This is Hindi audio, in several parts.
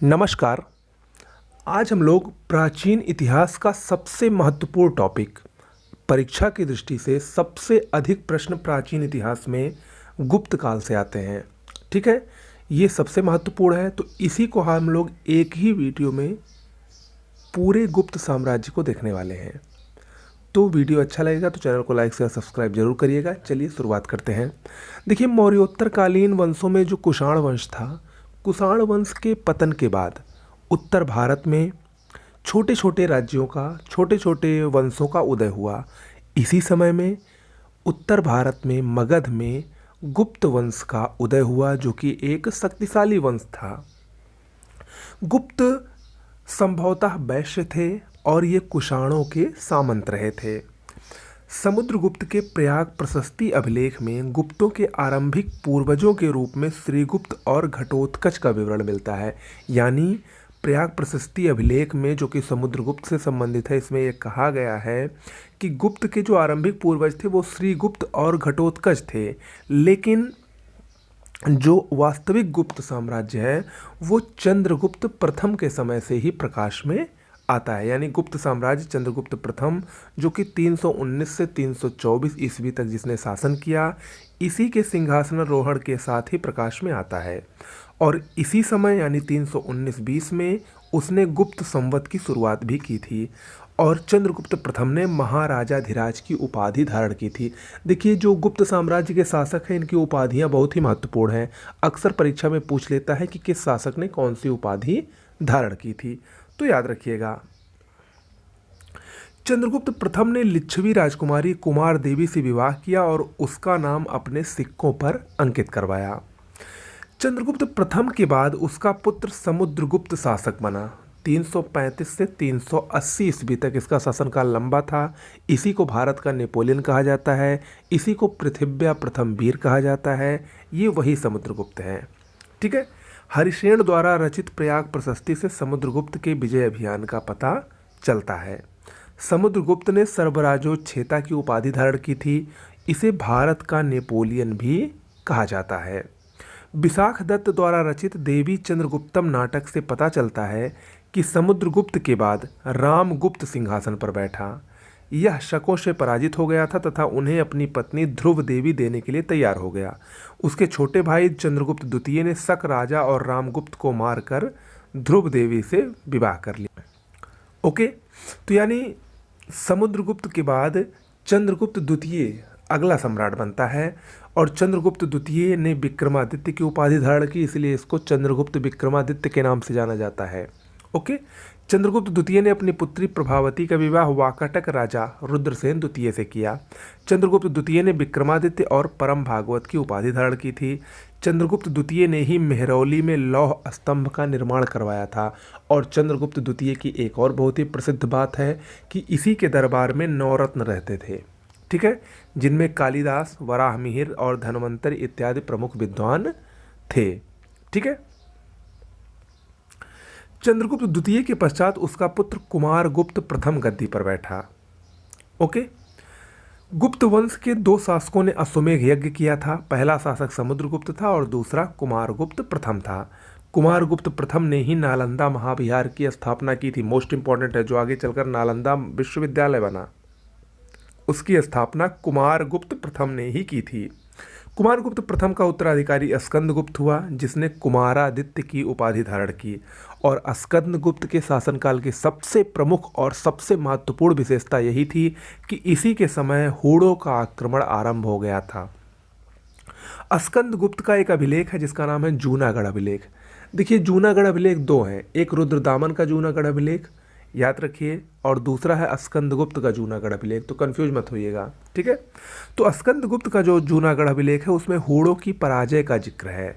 नमस्कार। आज हम लोग प्राचीन इतिहास का सबसे महत्वपूर्ण टॉपिक, परीक्षा की दृष्टि से सबसे अधिक प्रश्न प्राचीन इतिहास में गुप्त काल से आते हैं। ठीक है, ये सबसे महत्वपूर्ण है, तो इसी को हम लोग एक ही वीडियो में पूरे गुप्त साम्राज्य को देखने वाले हैं। तो वीडियो अच्छा लगेगा तो चैनल को लाइक शेयर सब्सक्राइब जरूर करिएगा। चलिए शुरुआत करते हैं। देखिए, मौर्योत्तरकालीन वंशों में जो कुषाण वंश था, कुषाण वंश के पतन के बाद उत्तर भारत में छोटे छोटे राज्यों का, छोटे छोटे वंशों का उदय हुआ। इसी समय में उत्तर भारत में मगध में गुप्त वंश का उदय हुआ, जो कि एक शक्तिशाली वंश था। गुप्त संभवतः वैश्य थे और ये कुषाणों के सामंत रहे थे। समुद्रगुप्त के प्रयाग प्रशस्ति अभिलेख में गुप्तों के आरंभिक पूर्वजों के रूप में श्रीगुप्त और घटोत्कच का विवरण मिलता है। यानी प्रयाग प्रशस्ति अभिलेख में, जो कि समुद्रगुप्त से संबंधित है, इसमें यह कहा गया है कि गुप्त के जो आरंभिक पूर्वज थे वो श्रीगुप्त और घटोत्कच थे, लेकिन जो वास्तविक गुप्त साम्राज्य है वो चंद्रगुप्त प्रथम के समय से ही प्रकाश में आता है। यानी गुप्त साम्राज्य चंद्रगुप्त प्रथम, जो कि 319 से 324 ईस्वी तक जिसने शासन किया, इसी के सिंहासनारोहण के साथ ही प्रकाश में आता है। और इसी समय यानी 319-20 में उसने गुप्त संवत की शुरुआत भी की थी और चंद्रगुप्त प्रथम ने महाराजाधिराज की उपाधि धारण की थी। देखिए, जो गुप्त साम्राज्य के शासक हैं, इनकी उपाधियां बहुत ही महत्वपूर्ण हैं। अक्सर परीक्षा में पूछ लेता है कि किस शासक ने कौन सी उपाधि धारण की थी, तो याद रखिएगा। चंद्रगुप्त प्रथम ने लिच्छवी राजकुमारी कुमार देवी से विवाह किया और उसका नाम अपने सिक्कों पर अंकित करवाया। चंद्रगुप्त प्रथम के बाद उसका पुत्र समुद्रगुप्त शासक बना। 335 से 380 ईस्वी तक इसका शासनकाल लंबा था। इसी को भारत का नेपोलियन कहा जाता है, इसी को पृथिव्या प्रथम वीर कहा जाता है। ये वही समुद्रगुप्त हैं। ठीक है, हरिसेन द्वारा रचित प्रयाग प्रशस्ति से समुद्रगुप्त के विजय अभियान का पता चलता है। समुद्रगुप्त ने सर्वराजोच्छेता की उपाधि धारण की थी। इसे भारत का नेपोलियन भी कहा जाता है। विशाख दत्त द्वारा रचित देवी चंद्रगुप्तम नाटक से पता चलता है कि समुद्रगुप्त के बाद रामगुप्त सिंहासन पर बैठा। यह शकों से पराजित हो गया था तथा उन्हें अपनी पत्नी ध्रुव देवी देने के लिए तैयार हो गया। उसके छोटे भाई चंद्रगुप्त द्वितीय ने शक राजा और रामगुप्त को मारकर ध्रुव देवी से विवाह कर लिया। ओके, तो यानी समुद्रगुप्त के बाद चंद्रगुप्त द्वितीय अगला सम्राट बनता है और चंद्रगुप्त द्वितीय ने विक्रमादित्य की उपाधि धारण की, इसलिए इसको चंद्रगुप्त विक्रमादित्य के नाम से जाना जाता है। ओके, चंद्रगुप्त द्वितीय ने अपनी पुत्री प्रभावती का विवाह वाकाटक राजा रुद्रसेन द्वितीय से किया। चंद्रगुप्त द्वितीय ने विक्रमादित्य और परम भागवत की उपाधि धारण की थी। चंद्रगुप्त द्वितीय ने ही मेहरौली में लौह स्तंभ का निर्माण करवाया था। और चंद्रगुप्त द्वितीय की एक और बहुत ही प्रसिद्ध बात है कि इसी के दरबार में नवरत्न रहते थे। ठीक है, जिनमें कालिदास, वराहमिहिर और धन्वंतरि इत्यादि प्रमुख विद्वान थे। ठीक है, चंद्रगुप्त द्वितीय के पश्चात उसका पुत्र कुमारगुप्त प्रथम गद्दी पर बैठा। ओके, गुप्त वंश के दो शासकों ने अश्वमेध यज्ञ किया था। पहला शासक समुद्रगुप्त था और दूसरा कुमारगुप्त प्रथम था। कुमारगुप्त प्रथम ने ही नालंदा महाविहार की स्थापना की थी। मोस्ट इंपॉर्टेंट है, जो आगे चलकर नालंदा विश्वविद्यालय बना, उसकी स्थापना कुमारगुप्त प्रथम ने ही की थी। कुमारगुप्त प्रथम का उत्तराधिकारी स्कंदगुप्त हुआ, जिसने कुमारादित्य की उपाधि धारण की। और स्कंदगुप्त के शासनकाल की सबसे प्रमुख और सबसे महत्वपूर्ण विशेषता यही थी कि इसी के समय हूणों का आक्रमण आरंभ हो गया था। स्कंदगुप्त का एक अभिलेख है जिसका नाम है जूनागढ़ अभिलेख। देखिए, जूनागढ़ अभिलेख दो हैं, एक रुद्रदामन का जूनागढ़ अभिलेख, याद रखिए, और दूसरा है स्कंदगुप्त का जूनागढ़ अभिलेख। तो कंफ्यूज मत होइएगा। ठीक है, तो स्कंदगुप्त का जो जूनागढ़ अभिलेख है उसमें हूणों की पराजय का जिक्र है,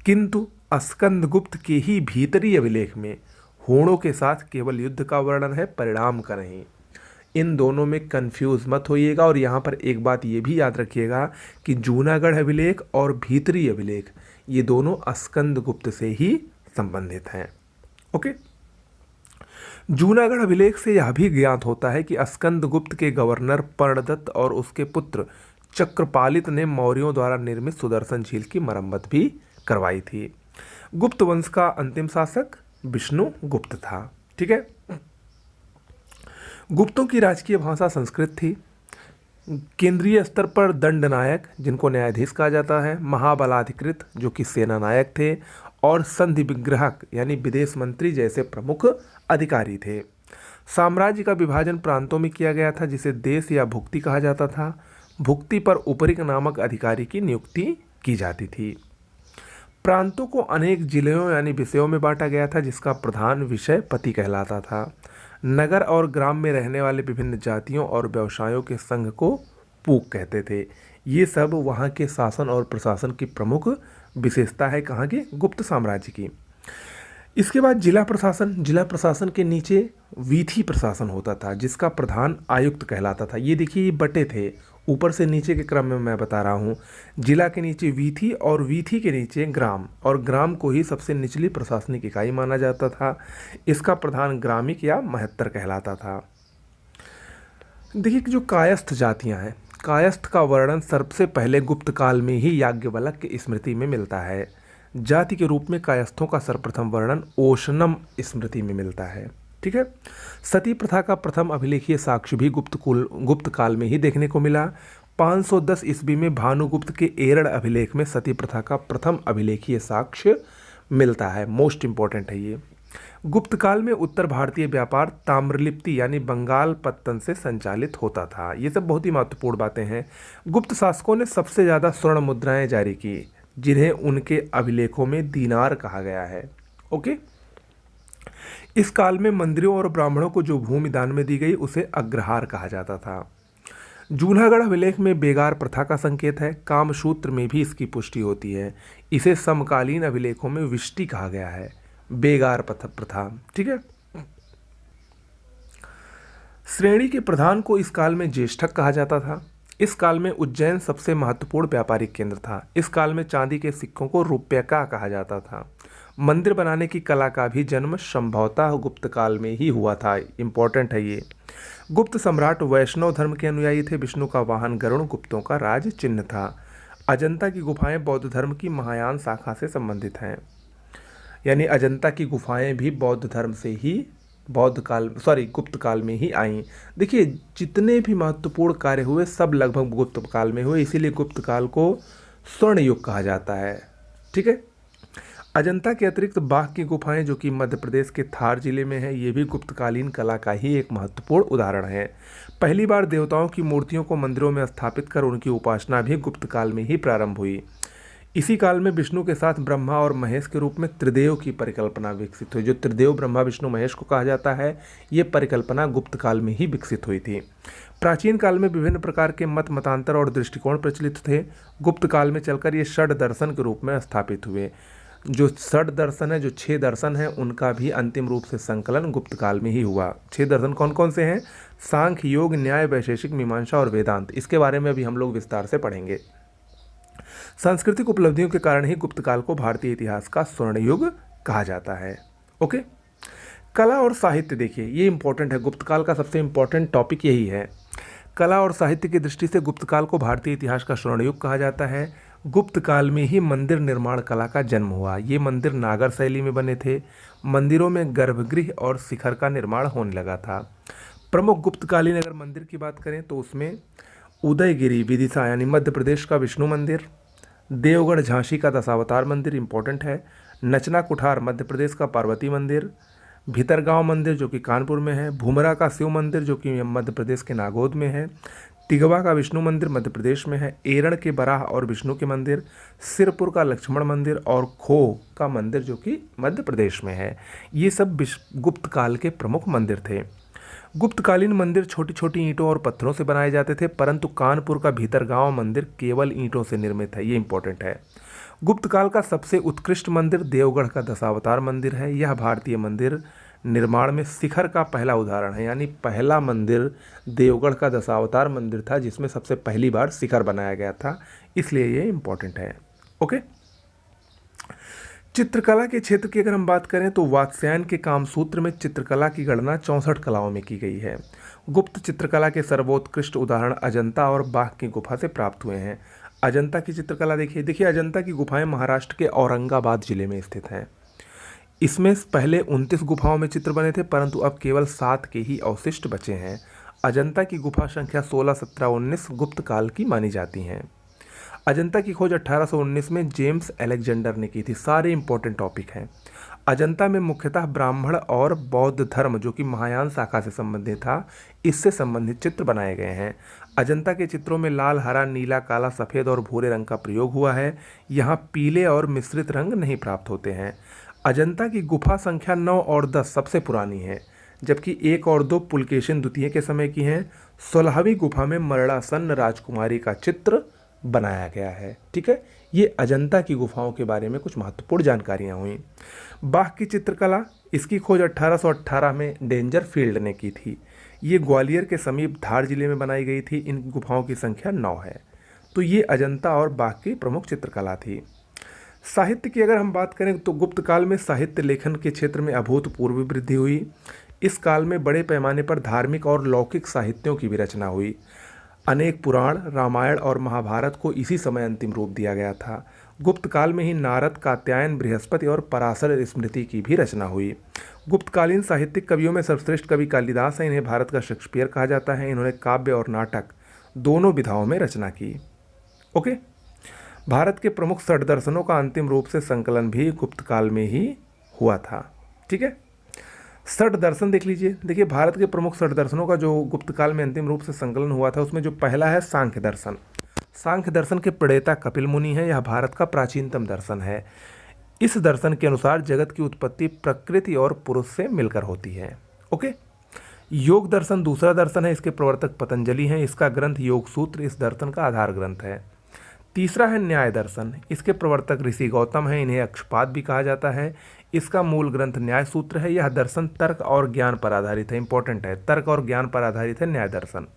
किंतु स्कंदगुप्त के ही भीतरी अभिलेख में हूणों के साथ केवल युद्ध का वर्णन है, परिणाम का नहीं। इन दोनों में कंफ्यूज मत होइएगा। और यहाँ पर एक बात ये भी याद रखिएगा कि जूनागढ़ अभिलेख और भीतरी अभिलेख ये दोनों स्कंदगुप्त से ही संबंधित हैं। ओके, जूनागढ़ अभिलेख से यह भी ज्ञात होता है कि स्कंदगुप्त के गवर्नर पर्णदत्त और उसके पुत्र चक्रपालित ने मौर्यों द्वारा निर्मित सुदर्शन झील की मरम्मत भी करवाई थी। गुप्त वंश का अंतिम शासक विष्णुगुप्त था। ठीक है। गुप्तों की राजकीय भाषा संस्कृत थी। केंद्रीय स्तर पर दंडनायक, जिनको न्यायाधीश कहा जाता है, महाबलाधिकृत जो कि सेना नायक थे, और संधि विग्रहक यानी विदेश मंत्री जैसे प्रमुख अधिकारी थे। साम्राज्य का विभाजन प्रांतों में किया गया था, जिसे देश या भुक्ति कहा जाता था। भुक्ति पर उपरिक नामक अधिकारी की नियुक्ति की जाती थी। प्रांतों को अनेक जिलों यानी विषयों में बांटा गया था, जिसका प्रधान विषय पति कहलाता था। नगर और ग्राम में रहने वाले विभिन्न जातियों और व्यवसायों के संघ को पूक कहते थे। ये सब वहाँ के शासन और प्रशासन की प्रमुख विशेषता है, कहाँ की, गुप्त साम्राज्य की। इसके बाद जिला प्रशासन के नीचे वीथी प्रशासन होता था, जिसका प्रधान आयुक्त कहलाता था। ये देखिए, ये बटे थे, ऊपर से नीचे के क्रम में मैं बता रहा हूँ। जिला के नीचे वीथी और वीथी के नीचे ग्राम, और ग्राम को ही सबसे निचली प्रशासनिक इकाई माना जाता था। इसका प्रधान ग्रामिक या महत्तर कहलाता था। देखिए कि जो कायस्थ जातियाँ हैं, कायस्थ का वर्णन सबसे पहले गुप्त काल में ही याज्ञवल्क्य की स्मृति में मिलता है। जाति के रूप में कायस्थों का सर्वप्रथम वर्णन ओशनम स्मृति में मिलता है। ठीक है। सती प्रथा का प्रथम अभिलेखीय साक्ष्य भी गुप्त काल में ही देखने को मिला। 510 ईस्वी में भानुगुप्त के एरड़ अभिलेख में सती प्रथा का प्रथम अभिलेखीय साक्ष्य मिलता है। मोस्ट इंपॉर्टेंट है ये। गुप्त काल में उत्तर भारतीय व्यापार ताम्रलिप्ति यानी बंगाल पत्तन से संचालित होता था। ये सब बहुत ही महत्वपूर्ण बातें हैं। गुप्त शासकों ने सबसे ज़्यादा स्वर्ण मुद्राएं जारी की, जिन्हें उनके अभिलेखों में दीनार कहा गया है। ओके। इस काल में मंदिरों और ब्राह्मणों को जो भूमि दान में दी गई उसे अग्रहार कहा जाता था। जूनागढ़ अभिलेख में बेगार प्रथा का संकेत है। कामसूत्र में भी इसकी पुष्टि होती है। इसे समकालीन अभिलेखों में विष्टि कहा गया है, बेगार प्रथा। ठीक है। श्रेणी के प्रधान को इस काल में ज्येष्ठक कहा जाता था। इस काल में उज्जैन सबसे महत्वपूर्ण व्यापारिक केंद्र था। इस काल में चांदी के सिक्कों को रुपयका कहा जाता था। मंदिर बनाने की कला का भी जन्म संभवतः गुप्त काल में ही हुआ था। इंपॉर्टेंट है ये। गुप्त सम्राट वैष्णव धर्म के अनुयायी थे। विष्णु का वाहन गरुड़ गुप्तों का राज चिन्ह था। अजंता की गुफाएं बौद्ध धर्म की महायान शाखा से संबंधित हैं, यानी अजंता की गुफाएं भी बौद्ध धर्म से ही गुप्त काल में ही आई। देखिए, जितने भी महत्वपूर्ण कार्य हुए सब लगभग गुप्त काल में हुए, इसीलिए गुप्त काल को स्वर्ण युग कहा जाता है। ठीक है। अजंता के अतिरिक्त बाघ की गुफाएं जो कि मध्य प्रदेश के थार जिले में है, ये भी गुप्तकालीन कला का ही एक महत्वपूर्ण उदाहरण है। पहली बार देवताओं की मूर्तियों को मंदिरों में स्थापित कर उनकी उपासना भी गुप्त काल में ही प्रारंभ हुई। इसी काल में विष्णु के साथ ब्रह्मा और महेश के रूप में त्रिदेव की परिकल्पना विकसित हुई। जो त्रिदेव ब्रह्मा विष्णु महेश को कहा जाता है, ये परिकल्पना गुप्त काल में ही विकसित हुई थी। प्राचीन काल में विभिन्न प्रकार के मतांतर और दृष्टिकोण प्रचलित थे। गुप्त काल में चलकर ये षड दर्शन के रूप में स्थापित हुए। जो षड दर्शन है, जो 6 दर्शन है, उनका भी अंतिम रूप से संकलन गुप्त काल में ही हुआ। 6 दर्शन कौन कौन से हैं? सांख्य, योग, न्याय, वैशेषिक, मीमांसा और वेदांत। इसके बारे में अभी हम लोग विस्तार से पढ़ेंगे। सांस्कृतिक उपलब्धियों के कारण ही गुप्त काल को भारतीय इतिहास का स्वर्ण युग कहा जाता है। ओके। कला और साहित्य, देखिए ये इंपॉर्टेंट है। गुप्त काल का सबसे इंपॉर्टेंट टॉपिक यही है। कला और साहित्य की दृष्टि से गुप्त काल को भारतीय इतिहास का स्वर्ण युग कहा जाता है। गुप्त काल में ही मंदिर निर्माण कला का जन्म हुआ। ये मंदिर नागर शैली में बने थे। मंदिरों में गर्भगृह और शिखर का निर्माण होने लगा था। प्रमुख गुप्तकालीन अगर मंदिर की बात करें तो उसमें उदयगिरी विदिशा यानी मध्य प्रदेश का विष्णु मंदिर, देवगढ़ झांसी का दशावतार मंदिर इंपॉर्टेंट है, नचना कुठार मध्य प्रदेश का पार्वती मंदिर, भीतरगांव मंदिर जो कि कानपुर में है, भूमरा का शिव मंदिर जो कि मध्य प्रदेश के नागौद में है, तिगवा का विष्णु मंदिर मध्य प्रदेश में है, एरण के बराह और विष्णु के मंदिर, सिरपुर का लक्ष्मण मंदिर और खो का मंदिर जो कि मध्य प्रदेश में है। ये सब गुप्त काल के प्रमुख मंदिर थे। गुप्तकालीन मंदिर छोटी छोटी ईंटों और पत्थरों से बनाए जाते थे, परंतु कानपुर का भीतरगांव मंदिर केवल ईंटों से निर्मित है। ये इंपॉर्टेंट है। गुप्त काल का सबसे उत्कृष्ट मंदिर देवगढ़ का दशावतार मंदिर है। यह भारतीय मंदिर निर्माण में शिखर का पहला उदाहरण है, यानी पहला मंदिर देवगढ़ का दशावतार मंदिर था जिसमें सबसे पहली बार शिखर बनाया गया था, इसलिए ये इंपॉर्टेंट है। ओके। चित्रकला के क्षेत्र की अगर हम बात करें तो वात्स्यायन के कामसूत्र में चित्रकला की गणना 64 कलाओं में की गई है। गुप्त चित्रकला के सर्वोत्कृष्ट उदाहरण अजंता और बाघ की गुफा से प्राप्त हुए हैं। अजंता की चित्रकला देखिए अजंता की गुफाएं महाराष्ट्र के औरंगाबाद जिले में स्थित हैं। इसमें पहले 29 गुफाओं में चित्र बने थे, परंतु अब केवल 7 के ही अवशिष्ट बचे हैं। अजंता की गुफा संख्या 16, 17, 19 गुप्त काल की मानी जाती हैं। अजंता की खोज 1819 में जेम्स अलेक्जेंडर ने की थी। सारे इंपॉर्टेंट टॉपिक हैं। अजंता में मुख्यतः ब्राह्मण और बौद्ध धर्म, जो कि महायान शाखा से संबंधित था, इससे संबंधित चित्र बनाए गए हैं। अजंता के चित्रों में लाल, हरा, नीला, काला, सफ़ेद और भूरे रंग का प्रयोग हुआ है। यहाँ पीले और मिश्रित रंग नहीं प्राप्त होते हैं। अजंता की गुफा संख्या 9 और 10 सबसे पुरानी है, जबकि 1 और 2 पुलकेशिन द्वितीय के समय की हैं। 16वीं गुफा में मरणासन्न राजकुमारी का चित्र बनाया गया है। ठीक है, ये अजंता की गुफाओं के बारे में कुछ महत्वपूर्ण जानकारियाँ हुई। बाघ की चित्रकला, इसकी खोज 1818 में डेंजर फील्ड ने की थी। ये ग्वालियर के समीप धार जिले में बनाई गई थी। इन गुफाओं की संख्या 9 है। तो ये अजंता और बाघ की प्रमुख चित्रकला थी। साहित्य की अगर हम बात करें तो गुप्त काल में साहित्य लेखन के क्षेत्र में अभूतपूर्व वृद्धि हुई। इस काल में बड़े पैमाने पर धार्मिक और लौकिक साहित्यों की भी रचना हुई। अनेक पुराण, रामायण और महाभारत को इसी समय अंतिम रूप दिया गया था। गुप्त काल में ही नारद, कात्यायन, बृहस्पति और पराशर स्मृति की भी रचना हुई। गुप्तकालीन साहित्यिक कवियों में सर्वश्रेष्ठ कवि कालिदास हैं। इन्हें भारत का शेक्सपियर कहा जाता है। इन्होंने काव्य और नाटक दोनों विधाओं में रचना की। ओके, भारत के प्रमुख षट दर्शनों का अंतिम रूप से संकलन भी गुप्त काल में ही हुआ था। ठीक है, षट दर्शन देख लीजिए। देखिए, भारत के प्रमुख षट दर्शनों का जो गुप्त काल में अंतिम रूप से संकलन हुआ था, उसमें जो पहला है सांख्य दर्शन। सांख्य दर्शन के प्रणेता कपिल मुनि हैं। यह भारत का प्राचीनतम दर्शन है। इस दर्शन के अनुसार जगत की उत्पत्ति प्रकृति और पुरुष से मिलकर होती है। ओके, योग दर्शन दूसरा दर्शन है। इसके प्रवर्तक पतंजलि हैं। इसका ग्रंथ योग सूत्र इस दर्शन का आधार ग्रंथ है। तीसरा है न्याय दर्शन। इसके प्रवर्तक ऋषि गौतम हैं। इन्हें अक्षपाद भी कहा जाता है। इसका मूल ग्रंथ न्याय सूत्र है। यह दर्शन तर्क और ज्ञान पर आधारित है। इंपॉर्टेंट है, तर्क और ज्ञान पर आधारित है न्याय दर्शन।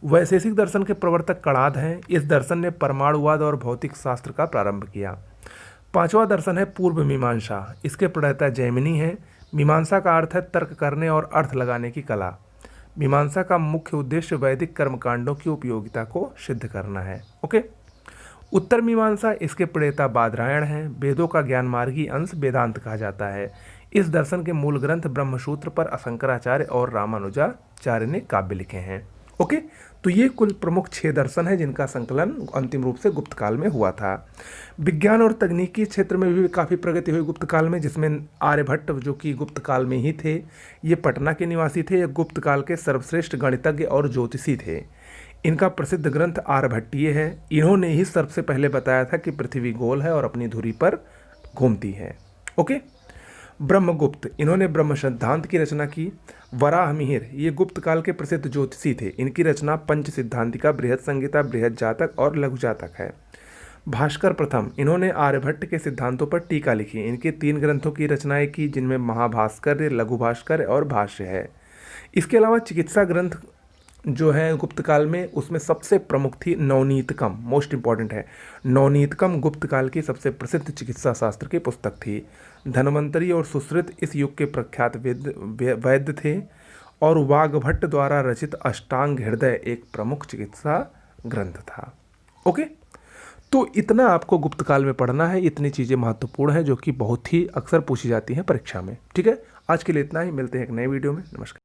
वैशेषिक दर्शन के प्रवर्तक कणाद हैं। इस दर्शन ने परमाणुवाद और भौतिक शास्त्र का प्रारंभ किया। पांचवा दर्शन है पूर्व मीमांसा। इसके प्रणेता जैमिनी हैं। मीमांसा का अर्थ है तर्क करने और अर्थ लगाने की कला। मीमांसा का मुख्य उद्देश्य वैदिक कर्मकांडों की उपयोगिता को सिद्ध करना है। ओके, उत्तर मीमांसा, इसके प्रणेता बादरायण हैं। वेदों का ज्ञानमार्गी अंश वेदांत कहा जाता है। इस दर्शन के मूल ग्रंथ ब्रह्मसूत्र पर शंकराचार्य और रामानुजाचार्य ने काव्य लिखे हैं। ओके, तो ये कुल प्रमुख 6 दर्शन हैं जिनका संकलन अंतिम रूप से गुप्त काल में हुआ था। विज्ञान और तकनीकी क्षेत्र में भी काफ़ी प्रगति हुई गुप्त काल में, जिसमें आर्यभट्ट, जो कि गुप्त काल में ही थे, ये पटना के निवासी थे। ये गुप्त काल के सर्वश्रेष्ठ गणितज्ञ और ज्योतिषी थे। इनका प्रसिद्ध ग्रंथ आर्यभट्टीय है। इन्होंने ही सबसे पहले बताया था कि पृथ्वी गोल है और अपनी धुरी पर घूमती है। ओके, ब्रह्मगुप्त, इन्होंने ब्रह्म सिद्धांत की रचना की। वराहमिहिर, ये गुप्त काल के प्रसिद्ध ज्योतिषी थे। इनकी रचना पंच सिद्धांतिका, बृहद संहिता, बृहद जातक और लघु जातक है। भास्कर प्रथम, इन्होंने आर्यभट्ट के सिद्धांतों पर टीका लिखी। इनके 3 ग्रंथों की रचनाएं की, जिनमें महाभास्कर, लघु भास्कर और भाष्य है। इसके अलावा चिकित्सा ग्रंथ जो है गुप्त काल में, उसमें सबसे प्रमुख थी नवनीतकम। मोस्ट इंपॉर्टेंट है, नवनीतकम गुप्त काल की सबसे प्रसिद्ध चिकित्सा शास्त्र की पुस्तक थी। धन्वंतरी और सुश्रुत इस युग के प्रख्यात वैद्य थे। और वाग्भट्ट द्वारा रचित अष्टांग हृदय एक प्रमुख चिकित्सा ग्रंथ था। ओके, तो इतना आपको गुप्त काल में पढ़ना है। इतनी चीज़ें महत्वपूर्ण हैं जो कि बहुत ही अक्सर पूछी जाती हैं परीक्षा में। ठीक है, आज के लिए इतना ही। मिलते हैं एक नए वीडियो में। नमस्कार।